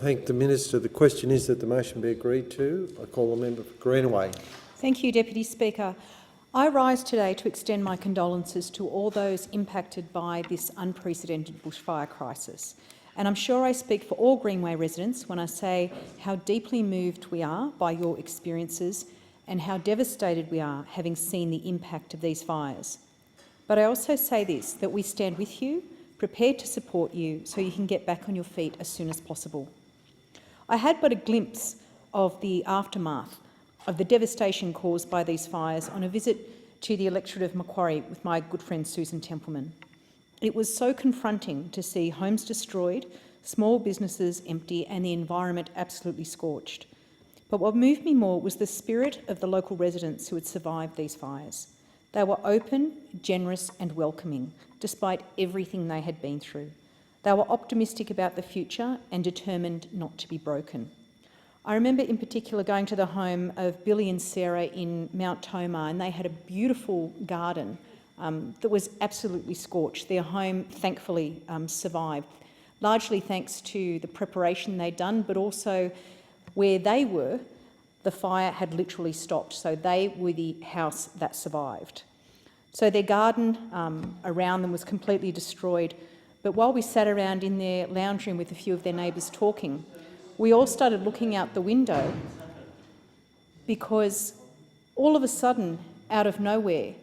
Thank the Minister. The question is that the motion be agreed to. I call the member for Greenaway. Thank you, Deputy Speaker. I rise today to extend my condolences to all those impacted by this unprecedented bushfire crisis. And I'm sure I speak for all Greenway residents when I say how deeply moved we are by your experiences and how devastated we are having seen the impact of these fires. But I also say this, that we stand with you, prepared to support you so you can get back on your feet as soon as possible. I had but a glimpse of the aftermath of the devastation caused by these fires on a visit to the electorate of Macquarie with my good friend Susan Templeman. It was so confronting to see homes destroyed, small businesses empty and the environment absolutely scorched. But what moved me more was the spirit of the local residents who had survived these fires. They were open, generous and welcoming, despite everything they had been through. They were optimistic about the future and determined not to be broken. I remember in particular going to the home of Billy and Sarah in Mount Tomah, and they had a beautiful garden that was absolutely scorched. Their home thankfully survived, largely thanks to the preparation they'd done, but also where they were, the fire had literally stopped, so they were the house that survived. So their garden around them was completely destroyed, but while we sat around in their lounge room with a few of their neighbours talking, we all started looking out the window because all of a sudden, out of nowhere,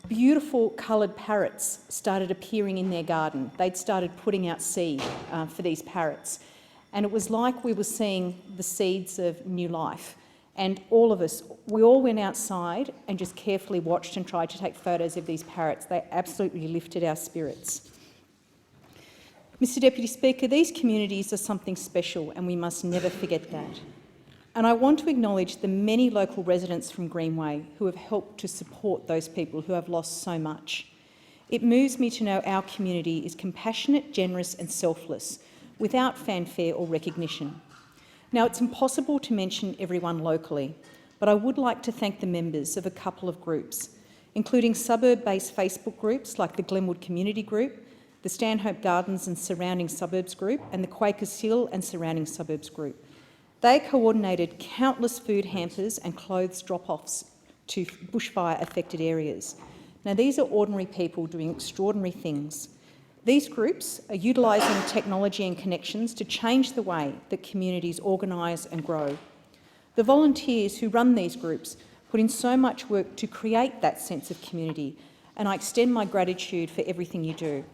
beautiful coloured parrots started appearing in their garden. They'd started putting out seed for these parrots. And it was like we were seeing the seeds of new life. And all of us, we all went outside and just carefully watched and tried to take photos of these parrots. They absolutely lifted our spirits. Mr Deputy Speaker, these communities are something special and we must never forget that. And I want to acknowledge the many local residents from Greenway who have helped to support those people who have lost so much. It moves me to know our community is compassionate, generous and selfless, without fanfare or recognition. Now, it's impossible to mention everyone locally, but I would like to thank the members of a couple of groups, including suburb-based Facebook groups like the Glenwood Community Group, the Stanhope Gardens and Surrounding Suburbs Group and the Quakers Hill and Surrounding Suburbs Group. They coordinated countless food hampers and clothes drop-offs to bushfire-affected areas. Now, these are ordinary people doing extraordinary things. These groups are utilising technology and connections to change the way that communities organise and grow. The volunteers who run these groups put in so much work to create that sense of community, and I extend my gratitude for everything you do.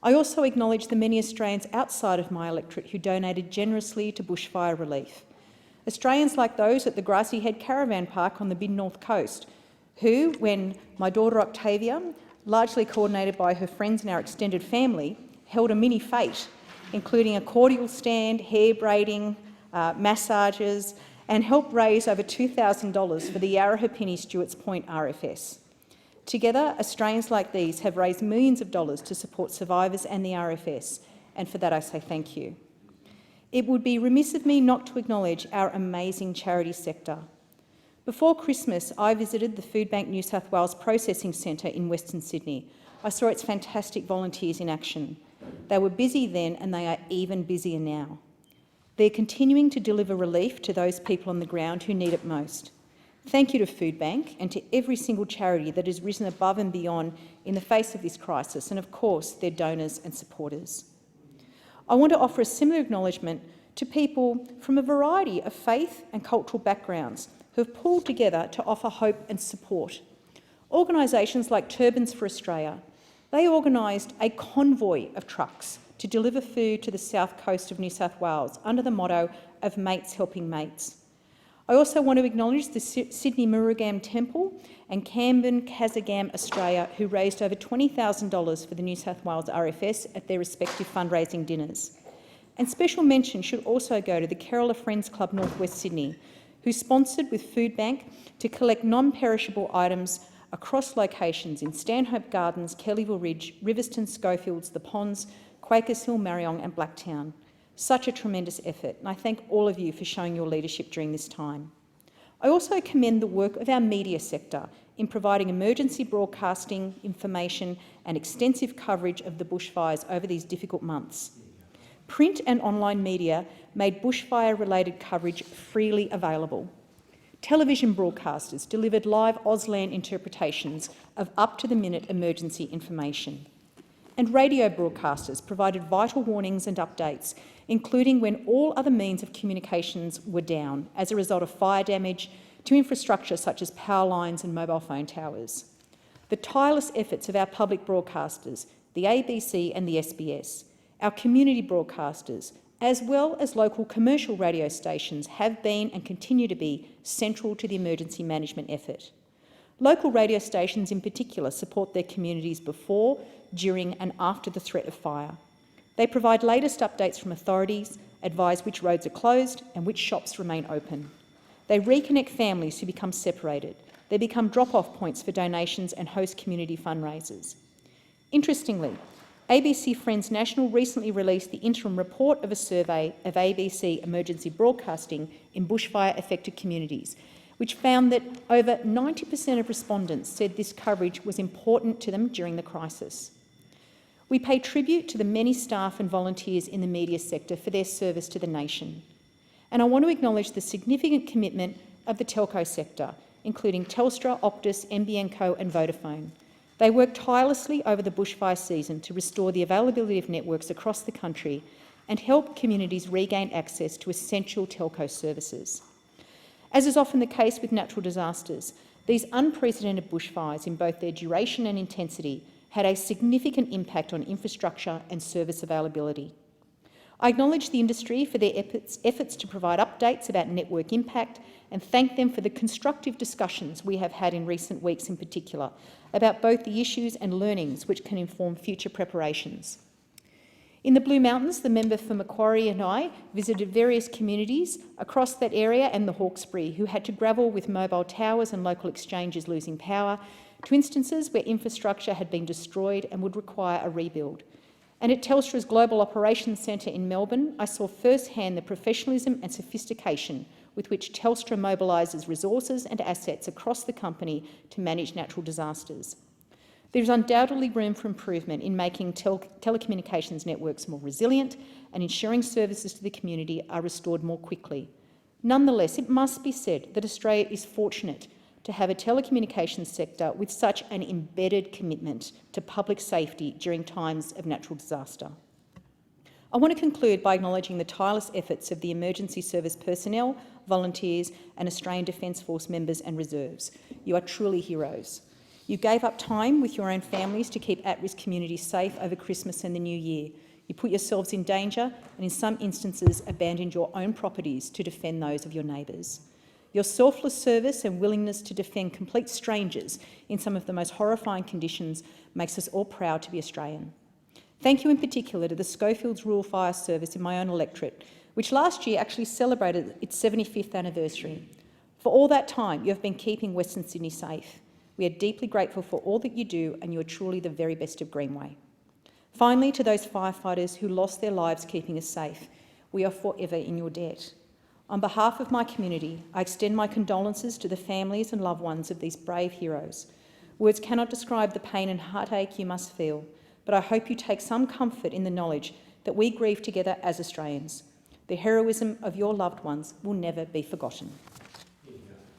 I also acknowledge the many Australians outside of my electorate who donated generously to bushfire relief. Australians like those at the Grassy Head Caravan Park on the mid-north coast, who, when my daughter Octavia, largely coordinated by her friends and our extended family, held a mini fete, including a cordial stand, hair braiding, massages, and helped raise over $2,000 for the Yarrahapinni Stewarts Point RFS. Together, Australians like these have raised millions of dollars to support survivors and the RFS, and for that I say thank you. It would be remiss of me not to acknowledge our amazing charity sector. Before Christmas, I visited the Foodbank New South Wales Processing Centre in Western Sydney. I saw its fantastic volunteers in action. They were busy then and they are even busier now. They're continuing to deliver relief to those people on the ground who need it most. Thank you to Foodbank and to every single charity that has risen above and beyond in the face of this crisis, and of course their donors and supporters. I want to offer a similar acknowledgement to people from a variety of faith and cultural backgrounds who have pulled together to offer hope and support. Organisations like Turbans for Australia, they organised a convoy of trucks to deliver food to the south coast of New South Wales under the motto of Mates Helping Mates. I also want to acknowledge the Sydney Murugam Temple and Camden Kazagam Australia, who raised over $20,000 for the New South Wales RFS at their respective fundraising dinners. And special mention should also go to the Kerala Friends Club North West Sydney, who sponsored with Foodbank to collect non-perishable items across locations in Stanhope Gardens, Kellyville Ridge, Riverston, Schofields, The Ponds, Quakers Hill, Marryong and Blacktown. Such a tremendous effort, and I thank all of you for showing your leadership during this time. I also commend the work of our media sector in providing emergency broadcasting, information and extensive coverage of the bushfires over these difficult months. Print and online media made bushfire-related coverage freely available. Television broadcasters delivered live Auslan interpretations of up-to-the-minute emergency information. And radio broadcasters provided vital warnings and updates, including when all other means of communications were down as a result of fire damage to infrastructure such as power lines and mobile phone towers. The tireless efforts of our public broadcasters, the ABC and the SBS, our community broadcasters, as well as local commercial radio stations, have been and continue to be central to the emergency management effort. Local radio stations in particular support their communities before, during and after the threat of fire. They provide latest updates from authorities, advise which roads are closed and which shops remain open. They reconnect families who become separated. They become drop-off points for donations and host community fundraisers. Interestingly, ABC Friends National recently released the interim report of a survey of ABC emergency broadcasting in bushfire-affected communities, which found that over 90% of respondents said this coverage was important to them during the crisis. We pay tribute to the many staff and volunteers in the media sector for their service to the nation. And I want to acknowledge the significant commitment of the telco sector, including Telstra, Optus, NBN Co and Vodafone. They worked tirelessly over the bushfire season to restore the availability of networks across the country and help communities regain access to essential telco services. As is often the case with natural disasters, these unprecedented bushfires in both their duration and intensity had a significant impact on infrastructure and service availability. I acknowledge the industry for their efforts to provide updates about network impact and thank them for the constructive discussions we have had in recent weeks in particular about both the issues and learnings which can inform future preparations. In the Blue Mountains, the member for Macquarie and I visited various communities across that area and the Hawkesbury who had to grapple with mobile towers and local exchanges losing power, to instances where infrastructure had been destroyed and would require a rebuild. And at Telstra's Global Operations Centre in Melbourne, I saw firsthand the professionalism and sophistication with which Telstra mobilises resources and assets across the company to manage natural disasters. There is undoubtedly room for improvement in making telecommunications networks more resilient and ensuring services to the community are restored more quickly. Nonetheless, it must be said that Australia is fortunate to have a telecommunications sector with such an embedded commitment to public safety during times of natural disaster. I want to conclude by acknowledging the tireless efforts of the emergency service personnel, volunteers and Australian Defence Force members and reserves. You are truly heroes. You gave up time with your own families to keep at-risk communities safe over Christmas and the New Year. You put yourselves in danger and in some instances abandoned your own properties to defend those of your neighbours. Your selfless service and willingness to defend complete strangers in some of the most horrifying conditions makes us all proud to be Australian. Thank you in particular to the Schofields Rural Fire Service in my own electorate, which last year actually celebrated its 75th anniversary. For all that time, you have been keeping Western Sydney safe. We are deeply grateful for all that you do, and you are truly the very best of Greenway. Finally, to those firefighters who lost their lives keeping us safe, we are forever in your debt. On behalf of my community, I extend my condolences to the families and loved ones of these brave heroes. Words cannot describe the pain and heartache you must feel, but I hope you take some comfort in the knowledge that we grieve together as Australians. The heroism of your loved ones will never be forgotten.